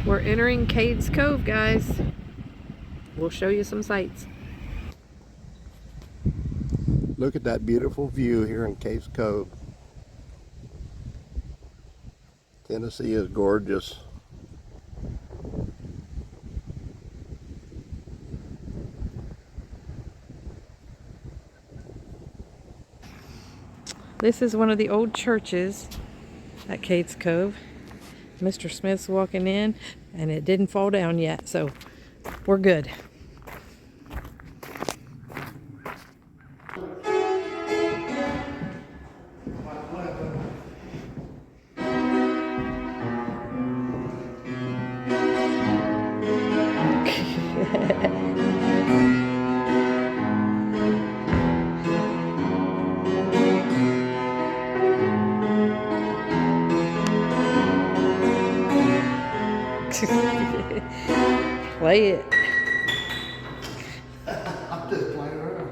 We're entering Cades Cove, guys. We'll show you some sights. Look at that beautiful view here in Cades Cove. Tennessee is gorgeous. This is one of the old churches at Cades Cove. Mr. Smith's walking in, and it didn't fall down yet, so we're good. Play it. I'm just playing around.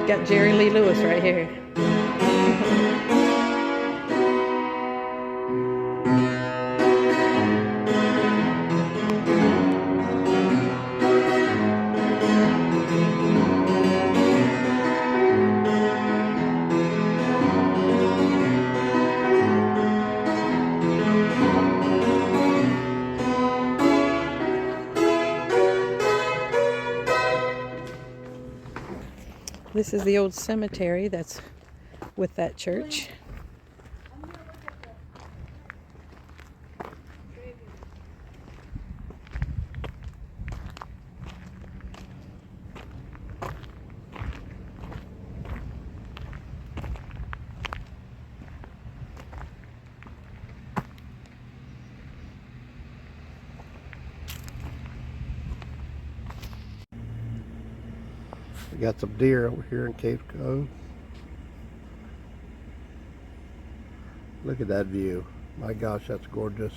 Got Jerry Lee Lewis right here. This is the old cemetery that's with that church. We got some deer over here in Cades Cove. Look at that view. My gosh, that's gorgeous.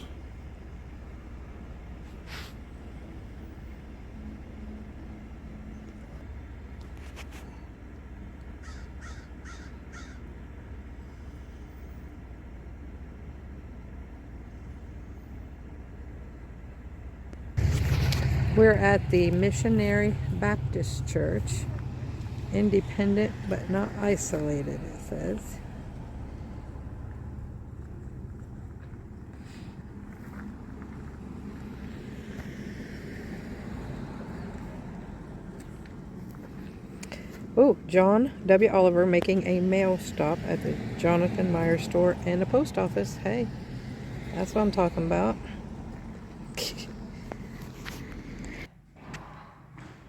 We're at the Missionary Baptist Church. Independent but not isolated, it says. Oh, John W. Oliver making a mail stop at the Jonathan Meyer store and a post office. Hey, that's what I'm talking about.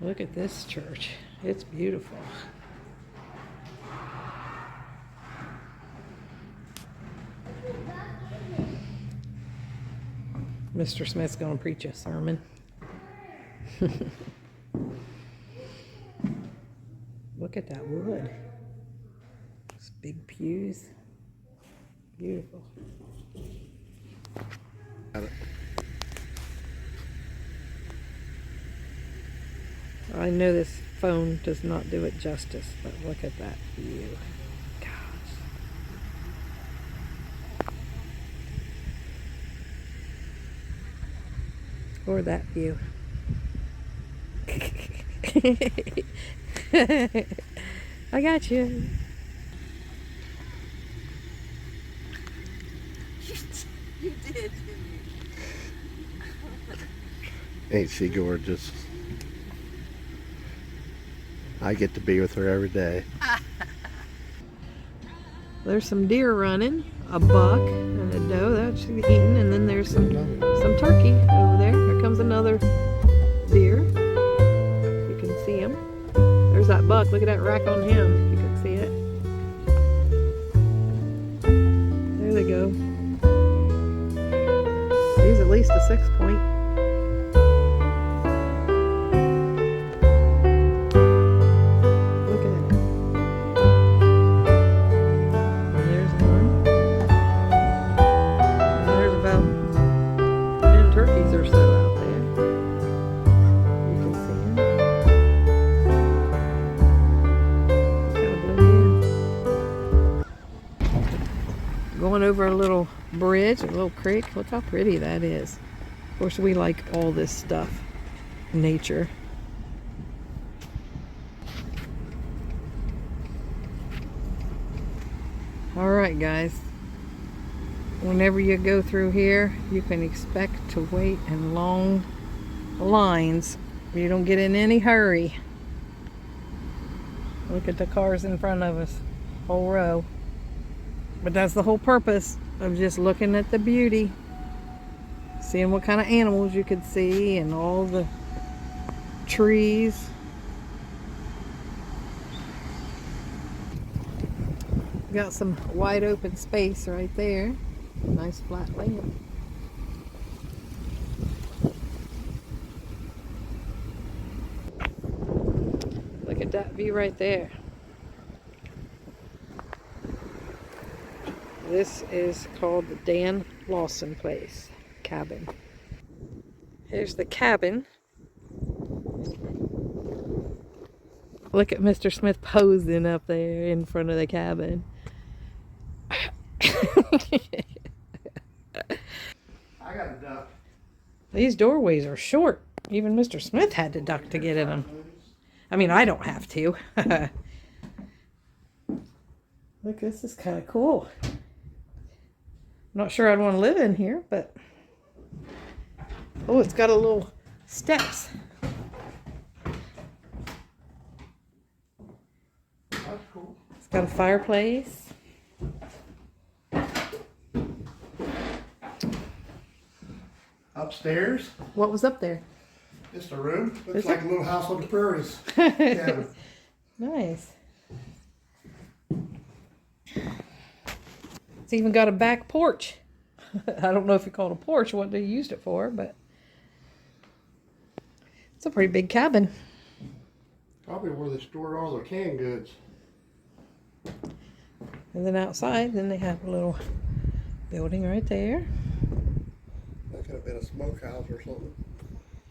Look at this church. It's beautiful. Mr. Smith's going to preach a sermon. Look at that wood. Those big pews. Beautiful. Got it. I know this phone does not do it justice, but look at that view. Gosh. Or that view. I got you. You did. Ain't she gorgeous? I get to be with her every day. There's some deer running, a buck and a doe that should be eaten, and then there's some turkey over there. Here comes another deer. You can see him. There's that buck. Look at that rack on him, if you can see it. There they go. He's at least a 6-point. Going over a little bridge, a little creek. Look how pretty that is. Of course, we like all this stuff. Nature. Alright guys, whenever you go through here, you can expect to wait in long lines. You don't get in any hurry. Look at the cars in front of us, whole row. But that's the whole purpose of just looking at the beauty. Seeing what kind of animals you could see and all the trees. Got some wide open space right there. Nice flat land. Look at that view right there. This is called the Dan Lawson Place cabin. Here's the cabin. Look at Mr. Smith posing up there in front of the cabin. I got a duck. These doorways are short. Even Mr. Smith had to duck to get in them. I mean, I don't have to. Look, this is kind of cool. Not sure I'd want to live in here, but... Oh, it's got a little steps. That's cool. It's got a fireplace. Upstairs, What was up there? just a room. Looks Is like it? a little house on the prairies. Cabin. Nice. It's even got a back porch. I don't know if you call it a porch, what they used it for, but it's a pretty big cabin. Probably where they stored all their canned goods. And then outside, then they have a little building right there. That could have been a smokehouse or something.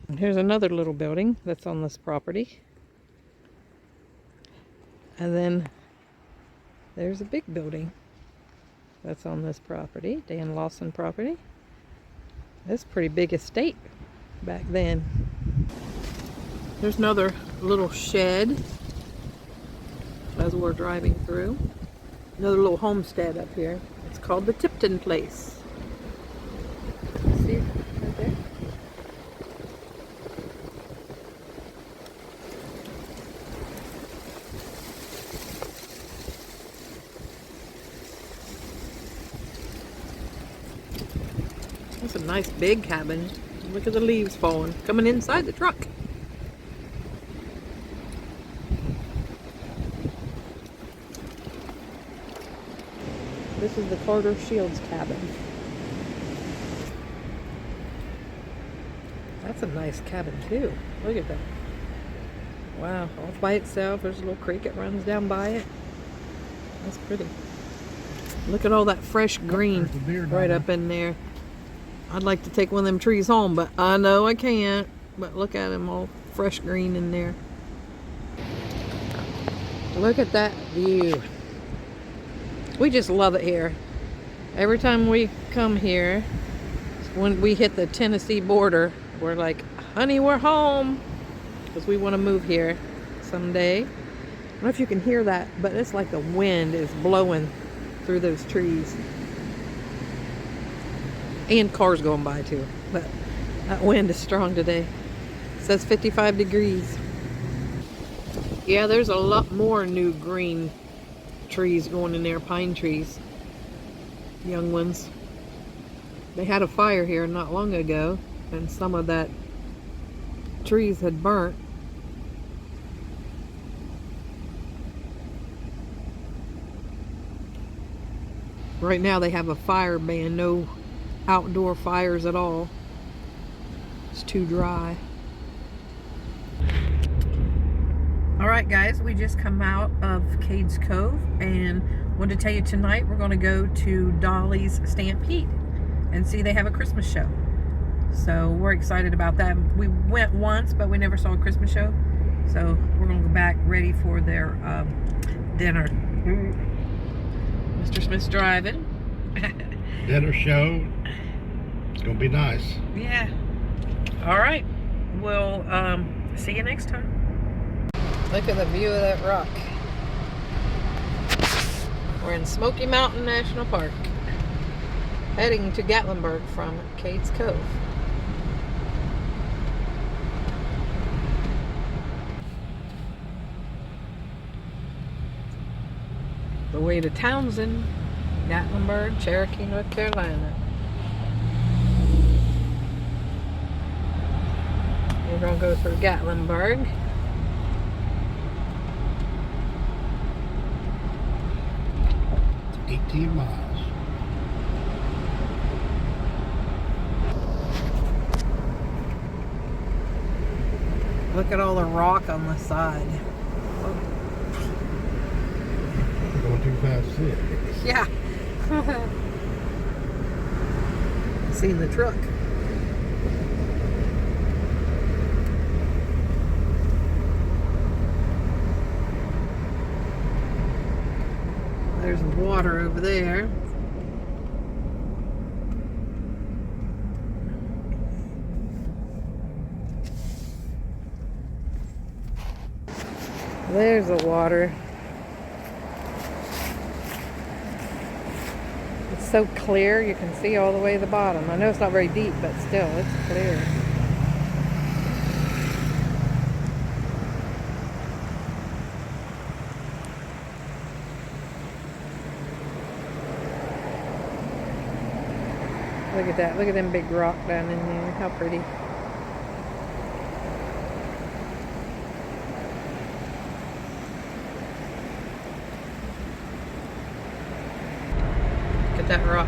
And here's another little building that's on this property. And then there's a big building that's on this property, Dan Lawson property. That's a pretty big estate back then. There's another little shed as we're driving through. Another little homestead up here. It's called the Tipton Place. See it right there? That's a nice big cabin. Look at the leaves falling, coming inside the truck. This is the Carter Shields cabin. That's a nice cabin too. Look at that. Wow, all by itself. There's a little creek that runs down by it. That's pretty. Look at all that fresh green right up in there. I'd like to take one of them trees home, but I know I can't. But look at them, all fresh green in there. Look at that view. We just love it here. Every time we come here, when we hit the Tennessee border, we're like, honey, we're home. Because we want to move here someday. I don't know if you can hear that, but it's like the wind is blowing through those trees. And cars going by too. But that wind is strong today. It says 55 degrees. Yeah, there's a lot more new green trees going in there, pine trees. Young ones. They had a fire here not long ago, and some of that trees had burnt. Right now they have a fire ban, no outdoor fires at all. It's too dry. Alright guys, we just come out of Cades Cove and wanted to tell you tonight we're going to go to Dolly's Stampede and see they have a Christmas show. So we're excited about that. We went once but we never saw a Christmas show. So we're going to go back ready for their dinner. Mr. Smith's driving Dinner show. It's gonna be nice. Yeah. All right. We'll see you next time. Look at the view of that rock. We're in Smoky Mountain National Park, heading to Gatlinburg from Cades Cove. The way to Townsend, Gatlinburg, Cherokee, North Carolina. We're going to go through Gatlinburg. It's 18 miles. Look at all the rock on the side. Going too fast to see it. Yeah. Seen the truck. There's water over there. There's the water. It's so clear, you can see all the way to the bottom. I know it's not very deep, but still, it's clear. Look at that. Look at them big rock down in there. How pretty. Look at that rock.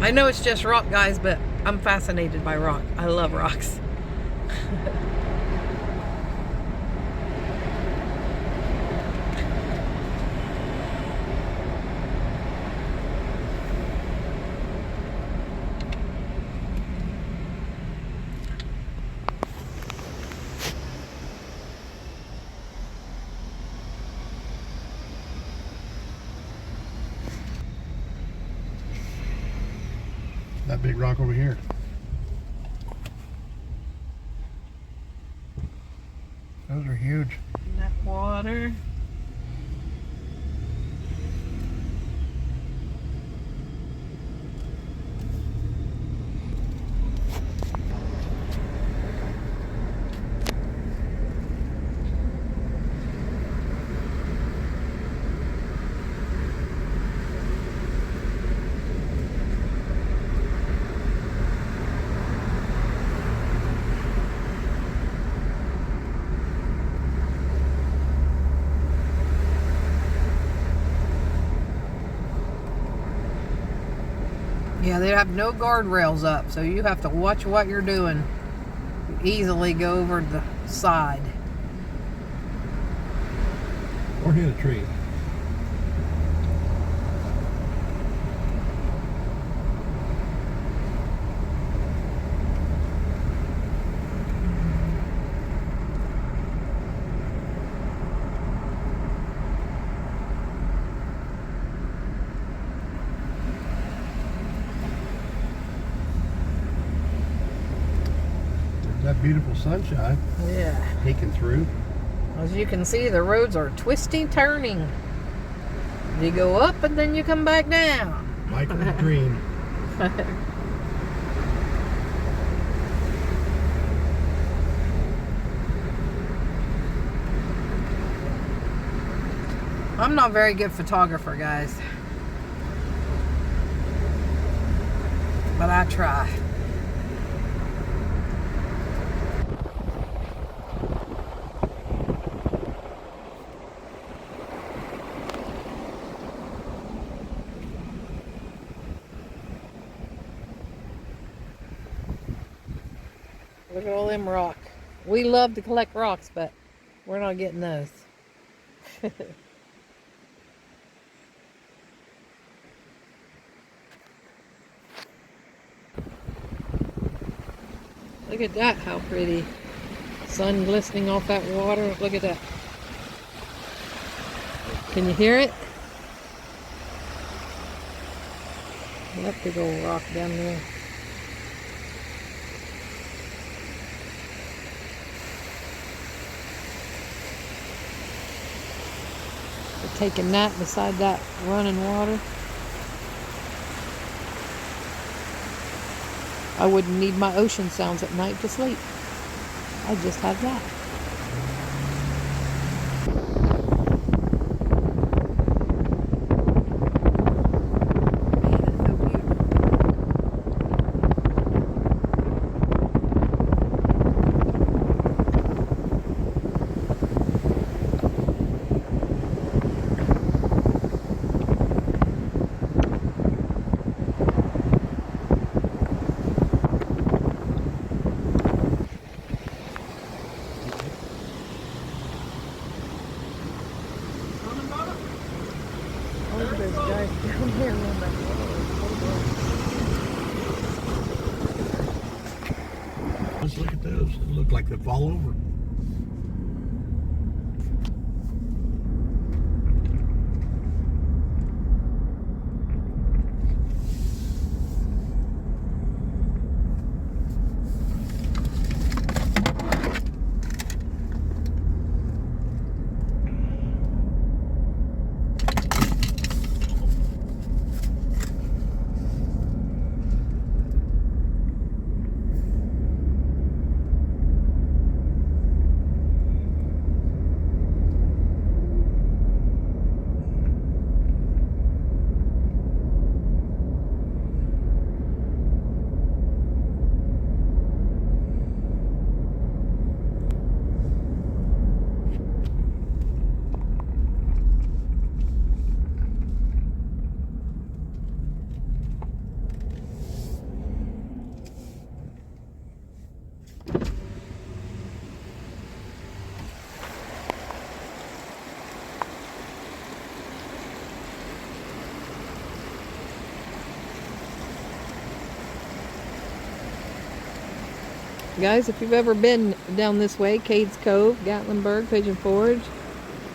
I know it's just rock, guys, but I'm fascinated by rock. I love rocks. That big rock over here. Those are huge. That water. Yeah, they have no guardrails up, so you have to watch what you're doing. You easily go over the side. Or hit a tree. That beautiful sunshine Yeah. peeking through. As you can see, the roads are twisty turning. You go up and then you come back down. Michael's dream. I'm not a very good photographer, guys. But I try. Look at all them rocks. We love to collect rocks, but we're not getting those. Look at that, how pretty. Sun glistening off that water. Look at that. Can you hear it? That big old rock down there. They're taking that beside that running water. I wouldn't need my ocean sounds at night to sleep. I just have that. Look at those guys down there on that water. Let's look at those. They look like they fall over. Guys, if you've ever been down this way, Cades Cove, Gatlinburg, Pigeon Forge,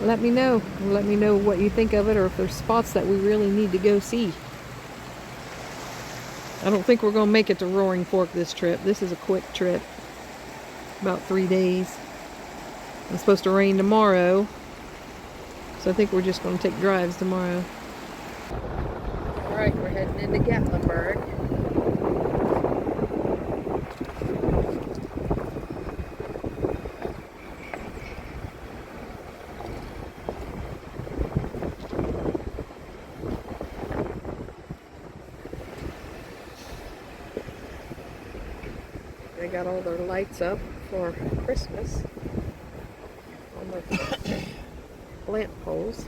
let me know. Let me know what you think of it, or if there's spots that we really need to go see. I don't think we're going to make it to Roaring Fork this trip. This is a quick trip. About 3 days. It's supposed to rain tomorrow, so I think we're just going to take drives tomorrow. Alright, we're heading into Gatlinburg. They got all their lights up for Christmas on the lamp poles.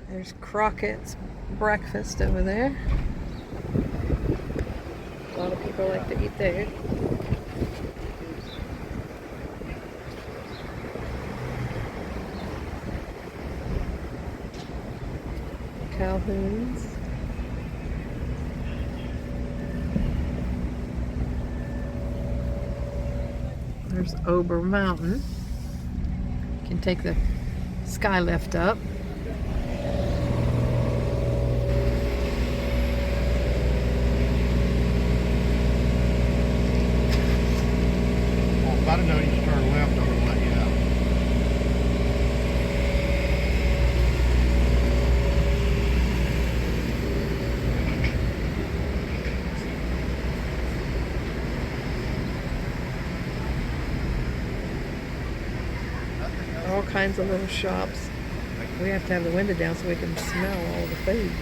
There's Crockett's breakfast over there. A lot of people like to eat there. Calhoun's. There's Ober Mountain. You can take the sky lift up. If I'd have known you should turn left, I would have let you out. All kinds of little shops. We have to have the window down so we can smell all the foods.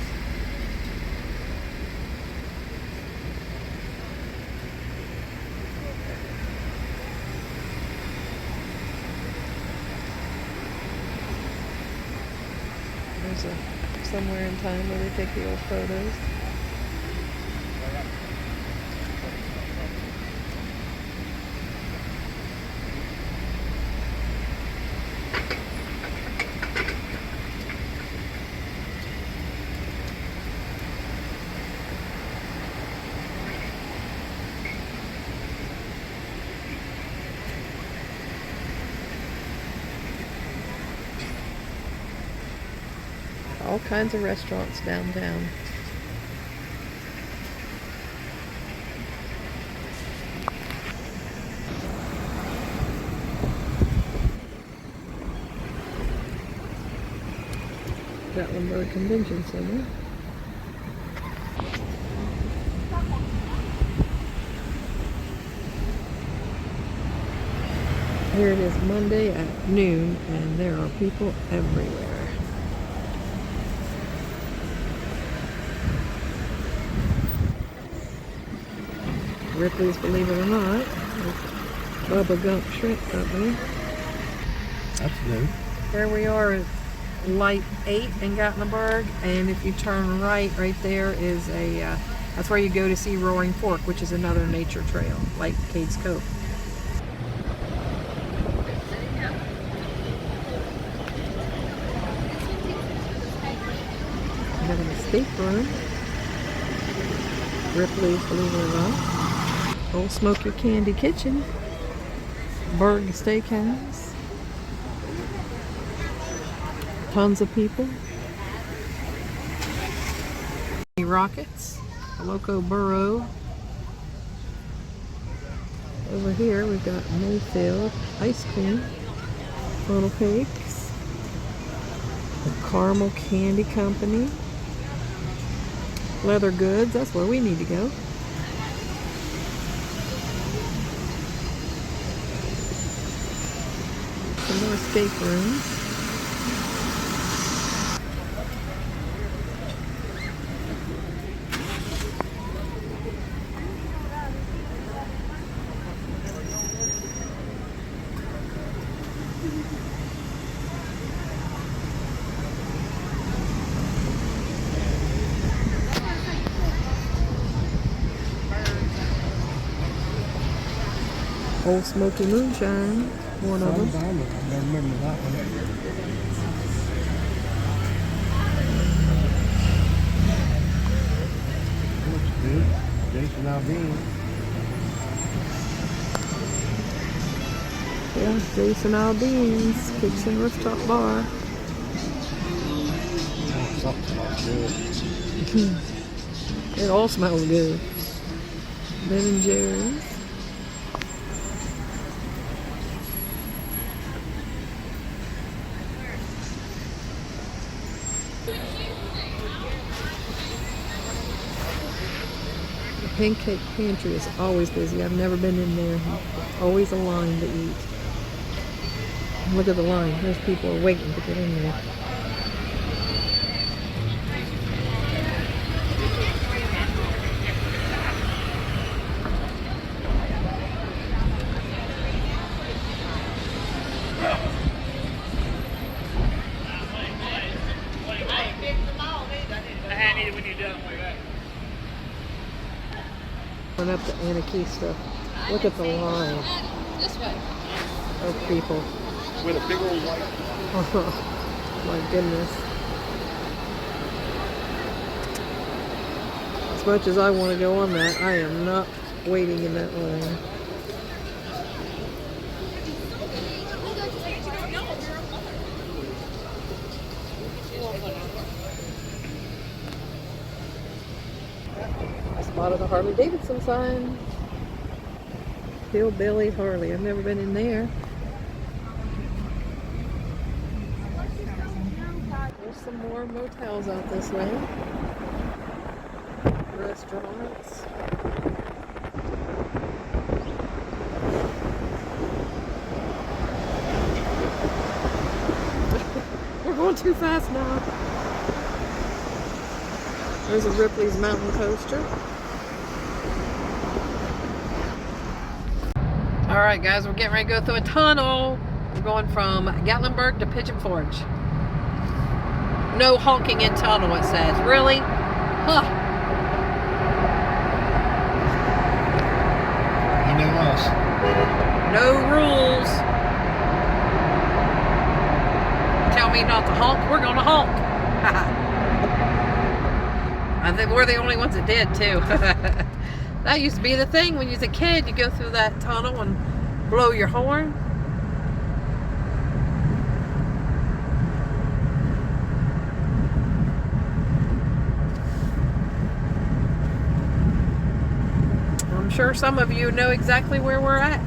There's somewhere in time where they take the old photos. all kinds of restaurants downtown. Gatlinburg Convention Center. Here it is Monday at noon, and there are people everywhere. Ripley's, believe it or not, Bubba Gump Shrimp Company. That's new. There we are at Light 8 in Gatlinburg, and if you turn right there is a, that's where you go to see Roaring Fork, which is another nature trail, like Cades Cove. We have an escape room. Ripley's, believe it or not. Old Smoky Candy Kitchen. Berg Steakhouse. Tons of people. Rockets. Loco Burrow. Over here we've got Mayfield Ice Cream. Funnel Cakes. The Caramel Candy Company. Leather Goods, that's where we need to go. Some more escape rooms. Old Smoky Moonshine, one of them. I remember that one. Looks good. Jason Aldean. Yeah, Jason Aldean's Kitchen Rooftop Bar. Oh, something smells good. It all smells good. Ben and Jerry's. The Pancake Pantry is always busy. I've never been in there. Always a line to eat. Look at the line. There's people waiting to get in there. Up to Anarchista. Look at the line of people. With a big old white. Oh my goodness. As much as I want to go on that, I am not waiting in that line. Spotted a Harley Davidson sign. Hillbilly Harley. I've never been in there. There's some more motels out this way. Restaurants. We're going too fast now. There's a Ripley's Mountain Coaster. Alright guys, we're getting ready to go through a tunnel. We're going from Gatlinburg to Pigeon Forge. No honking in tunnel, it says. Really? Huh. You know us. No rules. Tell me not to honk, we're gonna honk. I think we're the only ones that did too. That used to be the thing when you was a kid. You go through that tunnel and blow your horn. sure some of you know exactly where we're at.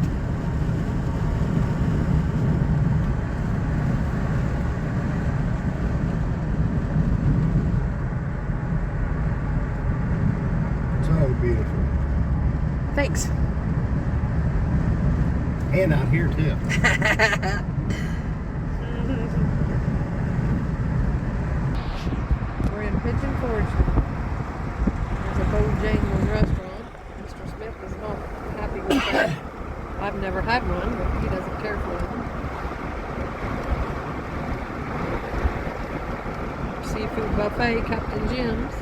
So beautiful. Thanks. And out here too. We're in Pigeon Forge. There's a Bojangles restaurant. Mr. Smith is not happy with that. I've never had one, but he doesn't care for them. Seafood buffet, Captain Jim's.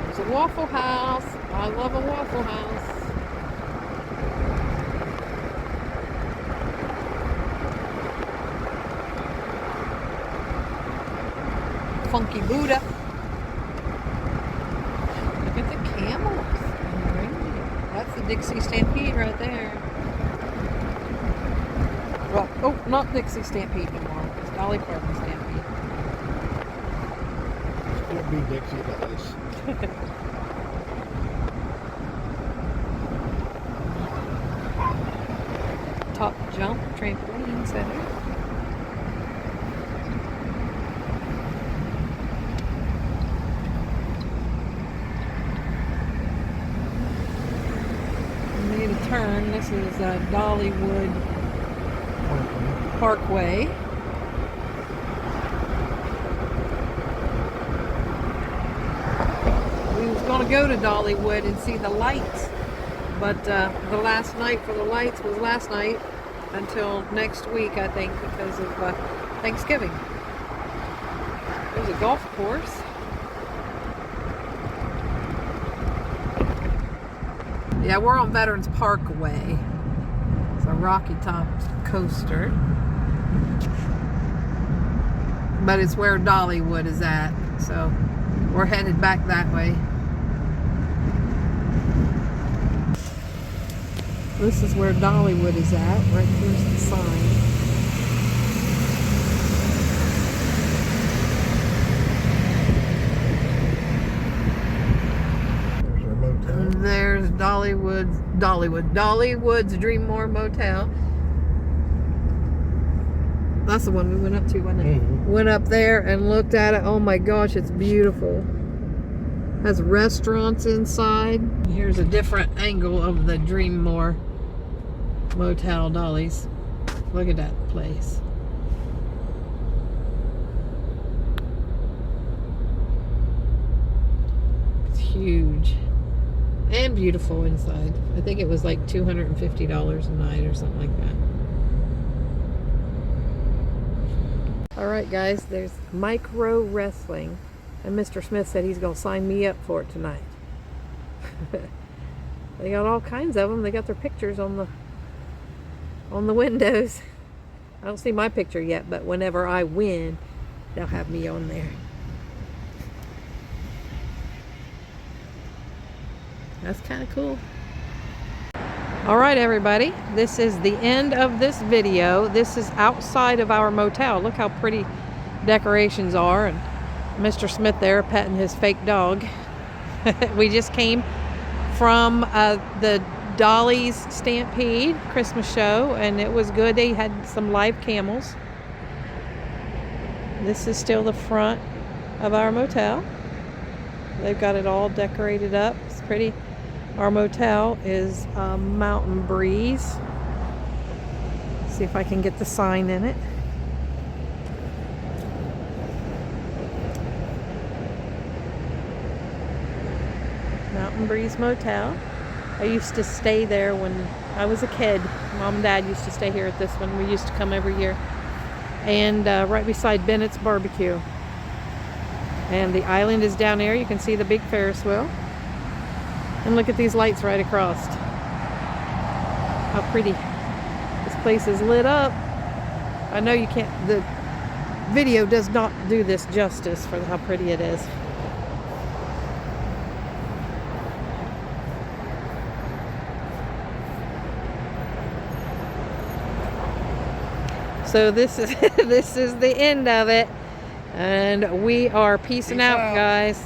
There's a Waffle House. I love a Waffle House. Funky Buddha. Look at the camels and the reindeer. That's the Dixie Stampede right there. Well, oh, not Dixie Stampede anymore. It's Dolly Parton Stampede. Could be Dixie Dice. Top Jump Trampoline Center. Made a turn. This is Dollywood Parkway. We was going to go to Dollywood and see the lights, but the last night for the lights was last night until next week, I think, because of Thanksgiving. There's a golf course. Yeah, we're on Veterans Parkway. It's a Rocky Top coaster. But it's where Dollywood is at. So we're headed back that way. This is where Dollywood is at. Right here's the sign. There's Dollywood's Dreammore Motel. That's the one we went up to, wasn't it? Mm-hmm. Went up there and looked at it. Oh my gosh, it's beautiful. Has restaurants inside. Here's a different angle of the Dreammore Motel Dolly's. Look at that place. It's huge. And beautiful inside. I think it was like $250 a night or something like that. Alright guys, there's micro wrestling. And Mr. Smith said he's going to sign me up for it tonight. They got all kinds of them. They got their pictures on the windows. I don't see my picture yet, but whenever I win, they'll have me on there. That's kind of cool. All right, everybody. This is the end of this video. This is outside of our motel. Look how pretty decorations are. And Mr. Smith there petting his fake dog. We just came from the Dolly's Stampede Christmas show, and it was good. They had some live camels. This is still the front of our motel. They've got it all decorated up. It's pretty. Our motel is Mountain Breeze. See if I can get the sign in it. Mountain Breeze Motel. I used to stay there when I was a kid. Mom and Dad used to stay here at this one. We used to come every year. And right beside Bennett's Barbecue. And the island is down there. You can see the big Ferris wheel. And look at these lights right across. How pretty. This place is lit up. I know you can't, the video does not do this justice for how pretty it is. So this is this is the end of it. And we are peacing out, guys.